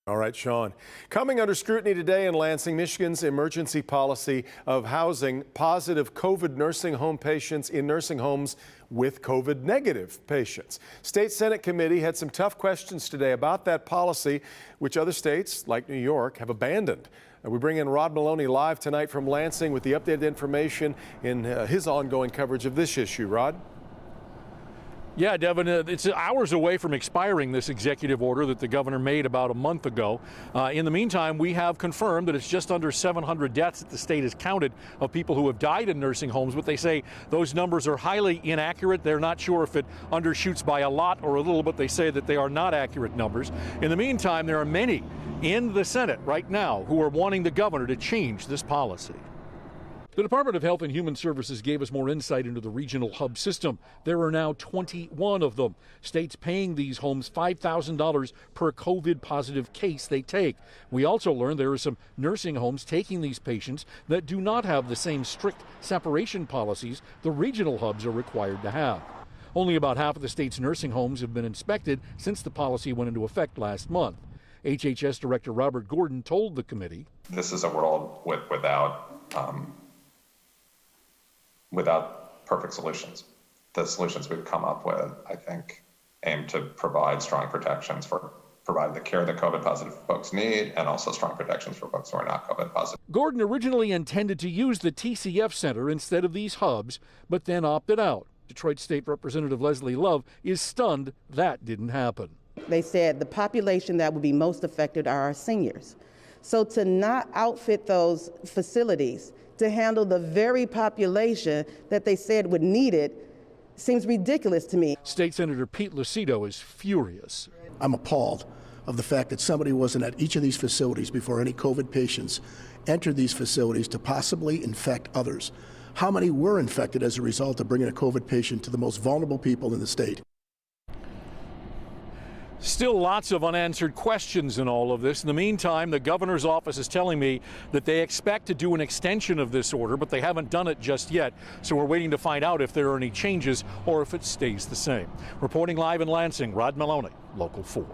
All right, Sean. Coming under scrutiny today in Lansing, Michigan's emergency policy of housing positive COVID nursing home patients in nursing homes with COVID negative patients. State Senate committee had some tough questions today about that policy, which other states, like New York, have abandoned. We bring in Rod Maloney live tonight from Lansing with the updated information in his ongoing coverage of this issue. Rod? Yeah, Devin, it's hours away from expiring, this executive order that the governor made about a month ago. In the meantime, we have confirmed that it's just under 700 deaths that the state has counted of people who have died in nursing homes, but they say those numbers are highly inaccurate. They're not sure if it undershoots by a lot or a little, but they say that they are not accurate numbers. In the meantime, there are many in the Senate right now who are wanting the governor to change this policy. The Department of Health and Human Services gave us more insight into the regional hub system. There are now 21 of them. States paying these homes $5,000 per COVID positive case they take. We also learned there are some nursing homes taking these patients that do not have the same strict separation policies the regional hubs are required to have. Only about half of the state's nursing homes have been inspected since the policy went into effect last month. HHS Director Robert Gordon told the committee, "This is a world without perfect solutions. The solutions we've come up with, I think, aim to provide strong protections for providing the care that COVID positive folks need and also strong protections for folks who are not COVID positive." Gordon originally intended to use the TCF Center instead of these hubs, but then opted out. Detroit State Representative Leslie Love is stunned that didn't happen. They said the population that would be most affected are our seniors. So to not outfit those facilities to handle the very population that they said would need it seems ridiculous to me. State Senator Pete Lucido is furious. I'm appalled of the fact that somebody wasn't at each of these facilities before any COVID patients entered these facilities to possibly infect others. How many were infected as a result of bringing a COVID patient to the most vulnerable people in the state? Still lots of unanswered questions in all of this. In the meantime, the governor's office is telling me that they expect to do an extension of this order, but they haven't done it just yet. So we're waiting to find out if there are any changes or if it stays the same. Reporting live in Lansing, Rod Maloney, Local 4.